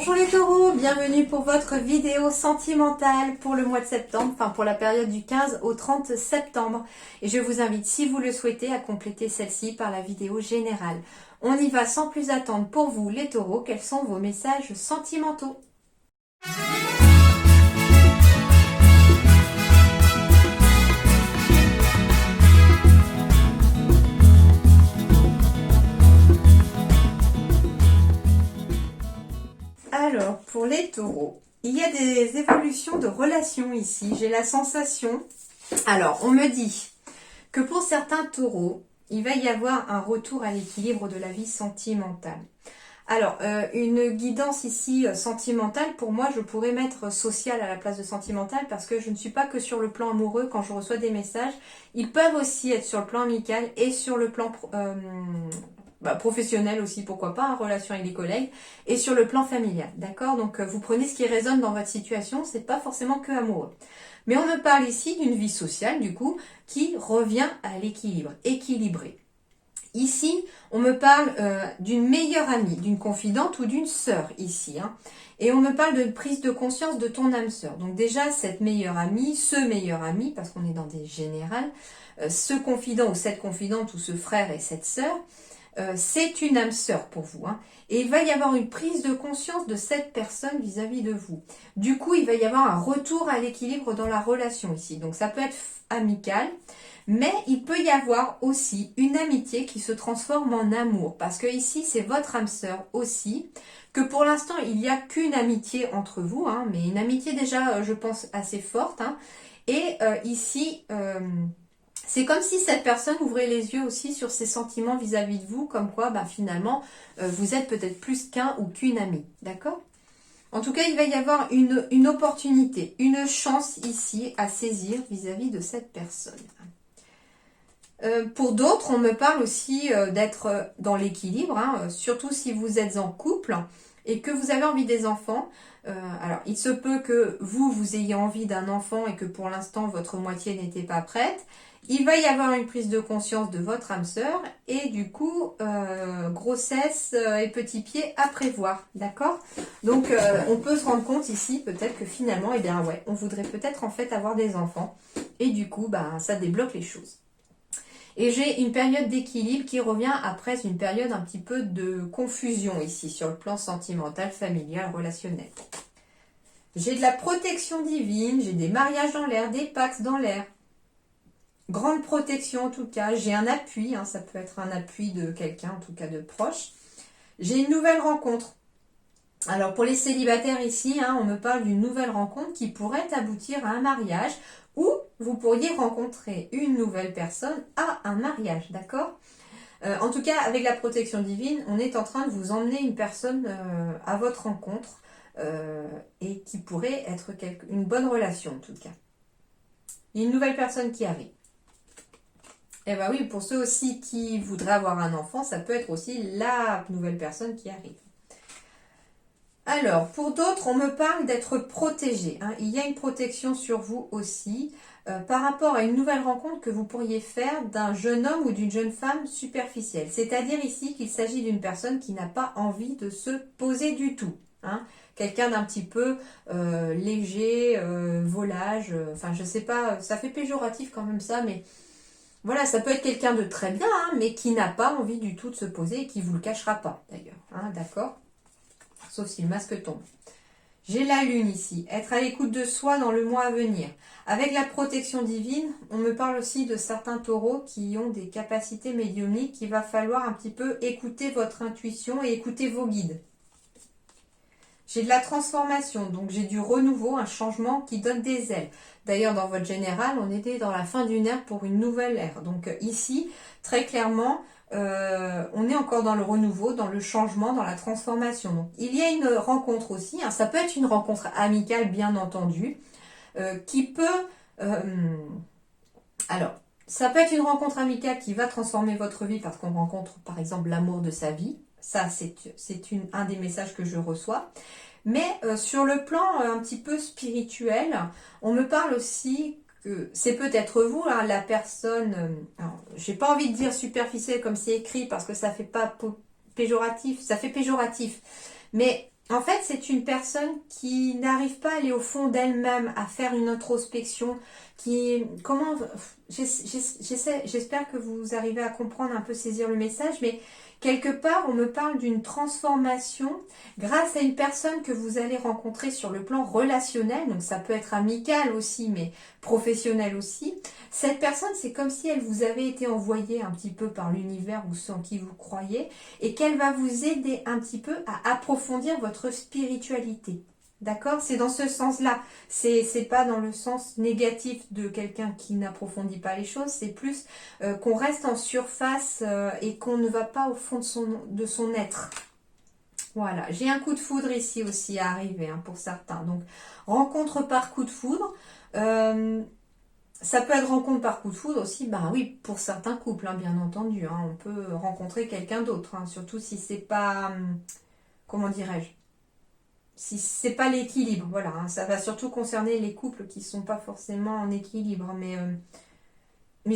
Bonjour les taureaux, bienvenue pour votre vidéo sentimentale pour le mois de septembre, enfin pour la période du 15 au 30 septembre. Et je vous invite, si vous le souhaitez, à compléter celle-ci par la vidéo générale. On y va sans plus attendre pour vous les taureaux, quels sont vos messages sentimentaux? Alors, pour les taureaux, il y a des évolutions de relations ici. J'ai la sensation... Alors, on me dit que pour certains taureaux, il va y avoir un retour à l'équilibre de la vie sentimentale. Alors, une guidance ici sentimentale, pour moi, je pourrais mettre sociale à la place de sentimentale parce que je ne suis pas que sur le plan amoureux quand je reçois des messages. Ils peuvent aussi être sur le plan amical et sur le plan professionnel aussi, pourquoi pas, en relation avec des collègues, et sur le plan familial, d'accord? Donc, vous prenez ce qui résonne dans votre situation, c'est pas forcément que amoureux. Mais on me parle ici d'une vie sociale, du coup, qui revient à l'équilibre, équilibré. Ici, on me parle d'une meilleure amie, d'une confidente ou d'une sœur ici. Et on me parle de prise de conscience de ton âme sœur. Donc déjà, cette meilleure amie, ce meilleur ami, parce qu'on est dans des générales, ce confident ou cette confidente ou ce frère et cette sœur, c'est une âme sœur pour vous. Et il va y avoir une prise de conscience de cette personne vis-à-vis de vous. Du coup, il va y avoir un retour à l'équilibre dans la relation ici. Donc ça peut être amical, mais il peut y avoir aussi une amitié qui se transforme en amour. Parce que ici, c'est votre âme sœur aussi. Que pour l'instant, il n'y a qu'une amitié entre vous. Mais une amitié déjà, je pense, assez forte. Et ici... c'est comme si cette personne ouvrait les yeux aussi sur ses sentiments vis-à-vis de vous, comme quoi finalement vous êtes peut-être plus qu'un ou qu'une amie, d'accord? En tout cas, il va y avoir une opportunité, une chance ici à saisir vis-à-vis de cette personne. Pour d'autres, on me parle aussi d'être dans l'équilibre, surtout si vous êtes en couple et que vous avez envie des enfants. Alors, il se peut que vous ayez envie d'un enfant et que pour l'instant, votre moitié n'était pas prête. Il va y avoir une prise de conscience de votre âme sœur et du coup, grossesse et petit pied à prévoir, d'accord? Donc, on peut se rendre compte ici, peut-être que finalement, eh bien ouais, on voudrait peut-être en fait avoir des enfants et du coup, ça débloque les choses. Et j'ai une période d'équilibre qui revient après une période un petit peu de confusion ici, sur le plan sentimental, familial, relationnel. J'ai de la protection divine, j'ai des mariages dans l'air, des pactes dans l'air. Grande protection en tout cas, j'ai un appui, ça peut être un appui de quelqu'un, en tout cas de proche. J'ai une nouvelle rencontre. Alors pour les célibataires ici, on me parle d'une nouvelle rencontre qui pourrait aboutir à un mariage ou vous pourriez rencontrer une nouvelle personne à un mariage, d'accord? En tout cas, avec la protection divine, on est en train de vous emmener une personne à votre rencontre et qui pourrait être une bonne relation en tout cas. Il y a une nouvelle personne qui arrive. Et bien oui, pour ceux aussi qui voudraient avoir un enfant, ça peut être aussi la nouvelle personne qui arrive. Alors, pour d'autres, on me parle d'être protégé. Il y a une protection sur vous aussi par rapport à une nouvelle rencontre que vous pourriez faire d'un jeune homme ou d'une jeune femme superficielle. C'est-à-dire ici qu'il s'agit d'une personne qui n'a pas envie de se poser du tout. Quelqu'un d'un petit peu léger, volage, enfin je sais pas, ça fait péjoratif quand même ça, mais... Voilà, ça peut être quelqu'un de très bien, mais qui n'a pas envie du tout de se poser et qui ne vous le cachera pas, d'ailleurs. D'accord? Sauf si le masque tombe. J'ai la lune ici. Être à l'écoute de soi dans le mois à venir. Avec la protection divine, on me parle aussi de certains taureaux qui ont des capacités médiumniques qu'il va falloir un petit peu écouter votre intuition et écouter vos guides. J'ai de la transformation, donc j'ai du renouveau, un changement qui donne des ailes. D'ailleurs, dans votre général, on était dans la fin d'une ère pour une nouvelle ère. Donc ici, très clairement, on est encore dans le renouveau, dans le changement, dans la transformation. Donc, il y a une rencontre aussi, ça peut être une rencontre amicale, bien entendu, qui peut... alors, ça peut être une rencontre amicale qui va transformer votre vie parce qu'on rencontre, par exemple, l'amour de sa vie. Ça, c'est un des messages que je reçois. Mais sur le plan un petit peu spirituel, on me parle aussi que c'est peut-être vous, la personne, j'ai pas envie de dire superficielle comme c'est écrit parce que ça fait pas péjoratif, ça fait péjoratif. Mais En fait, c'est une personne qui n'arrive pas à aller au fond d'elle-même, à faire une introspection, j'espère que vous arrivez à comprendre, un peu saisir le message, mais quelque part, on me parle d'une transformation grâce à une personne que vous allez rencontrer sur le plan relationnel, donc ça peut être amical aussi, mais professionnel aussi. Cette personne, c'est comme si elle vous avait été envoyée un petit peu par l'univers ou ceux en qui vous croyez, et qu'elle va vous aider un petit peu à approfondir votre spiritualité. D'accord? C'est dans ce sens-là. C'est pas dans le sens négatif de quelqu'un qui n'approfondit pas les choses, c'est plus qu'on reste en surface et qu'on ne va pas au fond de son être. Voilà, j'ai un coup de foudre ici aussi à arriver hein, pour certains. Donc, rencontre par coup de foudre. Ça peut être rencontre par coup de foudre aussi, bah oui, pour certains couples, hein, bien entendu. Hein, on peut rencontrer quelqu'un d'autre, hein, surtout si c'est pas, comment dirais-je, si c'est pas l'équilibre, voilà. Hein, ça va surtout concerner les couples qui sont pas forcément en équilibre, mais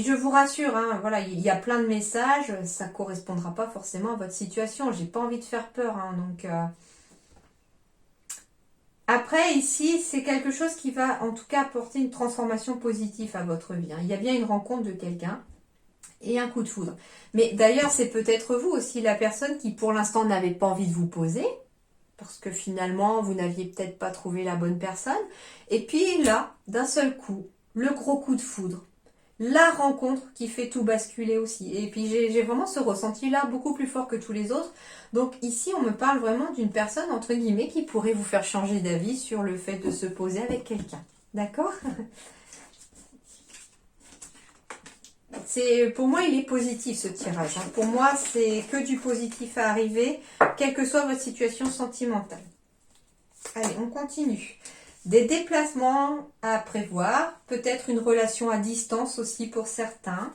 je vous rassure, hein, voilà, il y a plein de messages, ça correspondra pas forcément à votre situation. J'ai pas envie de faire peur, hein, donc. Après, ici, c'est quelque chose qui va en tout cas apporter une transformation positive à votre vie. Hein. Il y a bien une rencontre de quelqu'un et un coup de foudre. Mais d'ailleurs, c'est peut-être vous aussi la personne qui pour l'instant n'avait pas envie de vous poser, parce que finalement, vous n'aviez peut-être pas trouvé la bonne personne. Et puis là, d'un seul coup, le gros coup de foudre. La rencontre qui fait tout basculer aussi. Et puis j'ai vraiment ce ressenti-là beaucoup plus fort que tous les autres. Donc ici, on me parle vraiment d'une personne, entre guillemets, qui pourrait vous faire changer d'avis sur le fait de se poser avec quelqu'un. D'accord? Pour moi, il est positif ce tirage. Hein. Pour moi, c'est que du positif à arriver, quelle que soit votre situation sentimentale. Allez, on continue. Des déplacements à prévoir, peut-être une relation à distance aussi pour certains.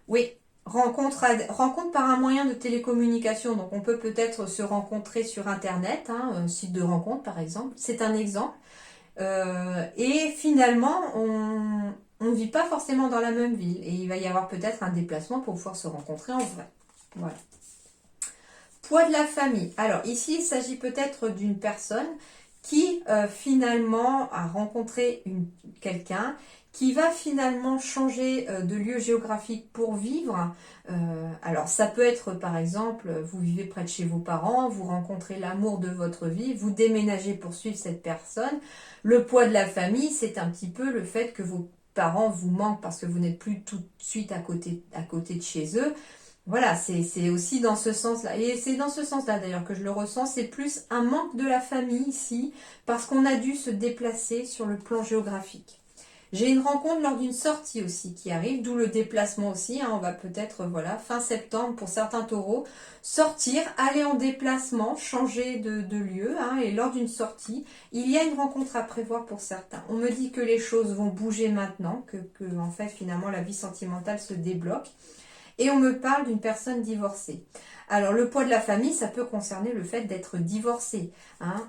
Oui, rencontre par un moyen de télécommunication. Donc, on peut peut-être se rencontrer sur Internet, hein, un site de rencontre par exemple. C'est un exemple. Et finalement, on ne vit pas forcément dans la même ville. Et il va y avoir peut-être un déplacement pour pouvoir se rencontrer en vrai. Voilà. Poids de la famille. Alors ici, il s'agit peut-être d'une personne qui finalement a rencontré quelqu'un qui va finalement changer de lieu géographique pour vivre. Alors ça peut être par exemple, vous vivez près de chez vos parents, vous rencontrez l'amour de votre vie, vous déménagez pour suivre cette personne. Le poids de la famille, c'est un petit peu le fait que vos parents vous manquent parce que vous n'êtes plus tout de suite à côté de chez eux. Voilà, c'est aussi dans ce sens-là. Et c'est dans ce sens-là d'ailleurs que je le ressens. C'est plus un manque de la famille ici, parce qu'on a dû se déplacer sur le plan géographique. J'ai une rencontre lors d'une sortie aussi qui arrive, d'où le déplacement aussi. Hein, on va peut-être, voilà, fin septembre pour certains taureaux, sortir, aller en déplacement, changer de lieu. Hein, et lors d'une sortie, il y a une rencontre à prévoir pour certains. On me dit que les choses vont bouger maintenant, que en fait finalement la vie sentimentale se débloque. Et on me parle d'une personne divorcée. Alors, le poids de la famille, ça peut concerner le fait d'être divorcé. Hein,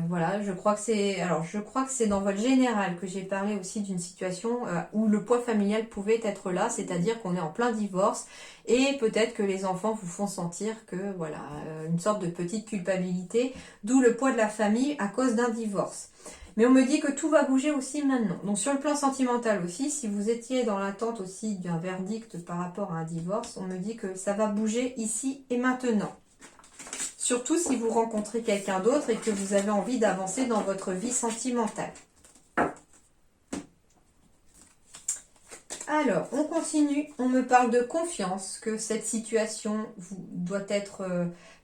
voilà, je crois que c'est dans votre général que j'ai parlé aussi d'une situation où le poids familial pouvait être là, c'est-à-dire qu'on est en plein divorce et peut-être que les enfants vous font sentir que voilà, une sorte de petite culpabilité, d'où le poids de la famille à cause d'un divorce. Mais on me dit que tout va bouger aussi maintenant. Donc sur le plan sentimental aussi, si vous étiez dans l'attente aussi d'un verdict par rapport à un divorce, on me dit que ça va bouger ici et maintenant. Surtout si vous rencontrez quelqu'un d'autre et que vous avez envie d'avancer dans votre vie sentimentale. Alors, on continue. On me parle de confiance, que cette situation doit être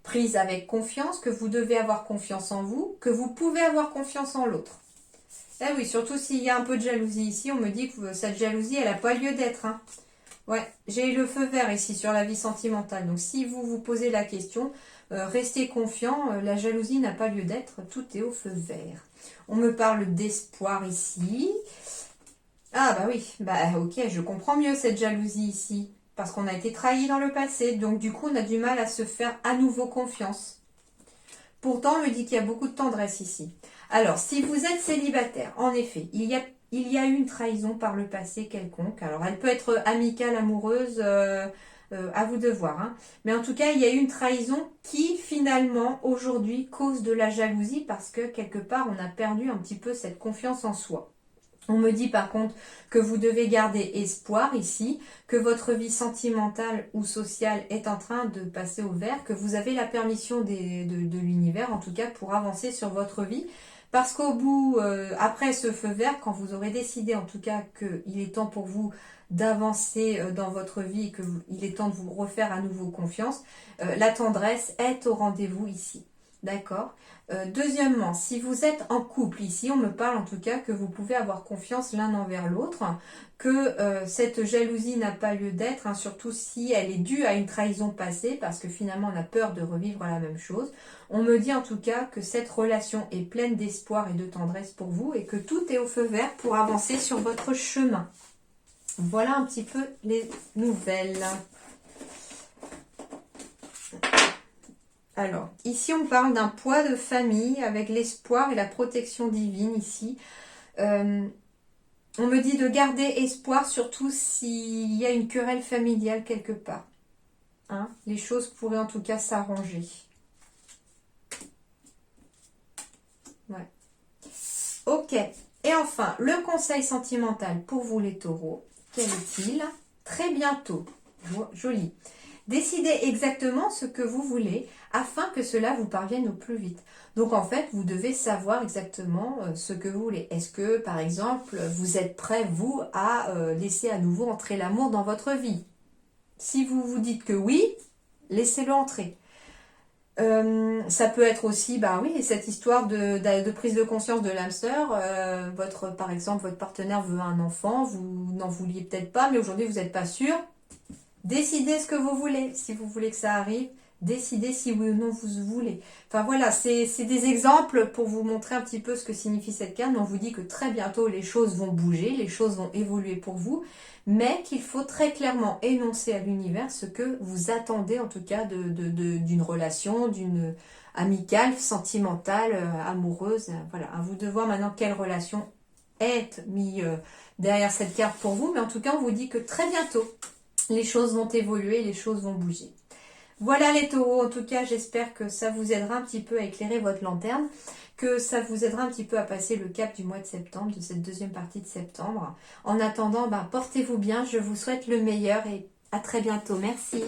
prise avec confiance, que vous devez avoir confiance en vous, que vous pouvez avoir confiance en l'autre. Eh oui, surtout s'il y a un peu de jalousie ici, on me dit que cette jalousie, elle n'a pas lieu d'être. Hein. Ouais, j'ai le feu vert ici sur la vie sentimentale. Donc si vous vous posez la question, restez confiant, la jalousie n'a pas lieu d'être, tout est au feu vert. On me parle d'espoir ici. Ah bah oui, bah ok, je comprends mieux cette jalousie ici. Parce qu'on a été trahi dans le passé, donc du coup on a du mal à se faire à nouveau confiance. Pourtant, on me dit qu'il y a beaucoup de tendresse ici. Alors, si vous êtes célibataire, en effet, il y a eu une trahison par le passé quelconque. Alors, elle peut être amicale, amoureuse, À vous de voir. Hein. Mais en tout cas, il y a eu une trahison qui, finalement, aujourd'hui, cause de la jalousie parce que, quelque part, on a perdu un petit peu cette confiance en soi. On me dit par contre que vous devez garder espoir ici, que votre vie sentimentale ou sociale est en train de passer au vert, que vous avez la permission de l'univers en tout cas pour avancer sur votre vie. Parce qu'au bout, après ce feu vert, quand vous aurez décidé en tout cas qu'il est temps pour vous d'avancer dans votre vie, qu'il est temps de vous refaire à nouveau confiance, la tendresse est au rendez-vous ici. D'accord. Deuxièmement, si vous êtes en couple, ici on me parle en tout cas que vous pouvez avoir confiance l'un envers l'autre, que cette jalousie n'a pas lieu d'être, hein, surtout si elle est due à une trahison passée, parce que finalement on a peur de revivre la même chose. On me dit en tout cas que cette relation est pleine d'espoir et de tendresse pour vous et que tout est au feu vert pour avancer sur votre chemin. Voilà un petit peu les nouvelles. Alors, ici on parle d'un poids de famille avec l'espoir et la protection divine ici. On me dit de garder espoir surtout s'il y a une querelle familiale quelque part. Hein, les choses pourraient en tout cas s'arranger. Ouais. Ok. Et enfin, le conseil sentimental pour vous les taureaux. Quel est-il? Très bientôt. Joli. Décidez exactement ce que vous voulez afin que cela vous parvienne au plus vite. Donc en fait, vous devez savoir exactement ce que vous voulez. Est-ce que, par exemple, vous êtes prêt, vous, à laisser à nouveau entrer l'amour dans votre vie? Si vous vous dites que oui, laissez-le entrer. Ça peut être aussi, bah oui, cette histoire de prise de conscience de l'âme sœur. Par exemple, votre partenaire veut un enfant, vous n'en vouliez peut-être pas, mais aujourd'hui vous n'êtes pas sûr. Décidez ce que vous voulez. Si vous voulez que ça arrive, décidez si oui ou non vous voulez. Enfin voilà, c'est des exemples pour vous montrer un petit peu ce que signifie cette carte. Mais on vous dit que très bientôt les choses vont bouger, les choses vont évoluer pour vous, mais qu'il faut très clairement énoncer à l'univers ce que vous attendez en tout cas d'une relation, d'une amicale, sentimentale, amoureuse. Voilà, à vous de voir maintenant quelle relation est mise derrière cette carte pour vous. Mais en tout cas, on vous dit que très bientôt, les choses vont évoluer, les choses vont bouger. Voilà les taureaux, en tout cas j'espère que ça vous aidera un petit peu à éclairer votre lanterne, que ça vous aidera un petit peu à passer le cap du mois de septembre, de cette deuxième partie de septembre. En attendant, portez-vous bien, je vous souhaite le meilleur et à très bientôt. Merci.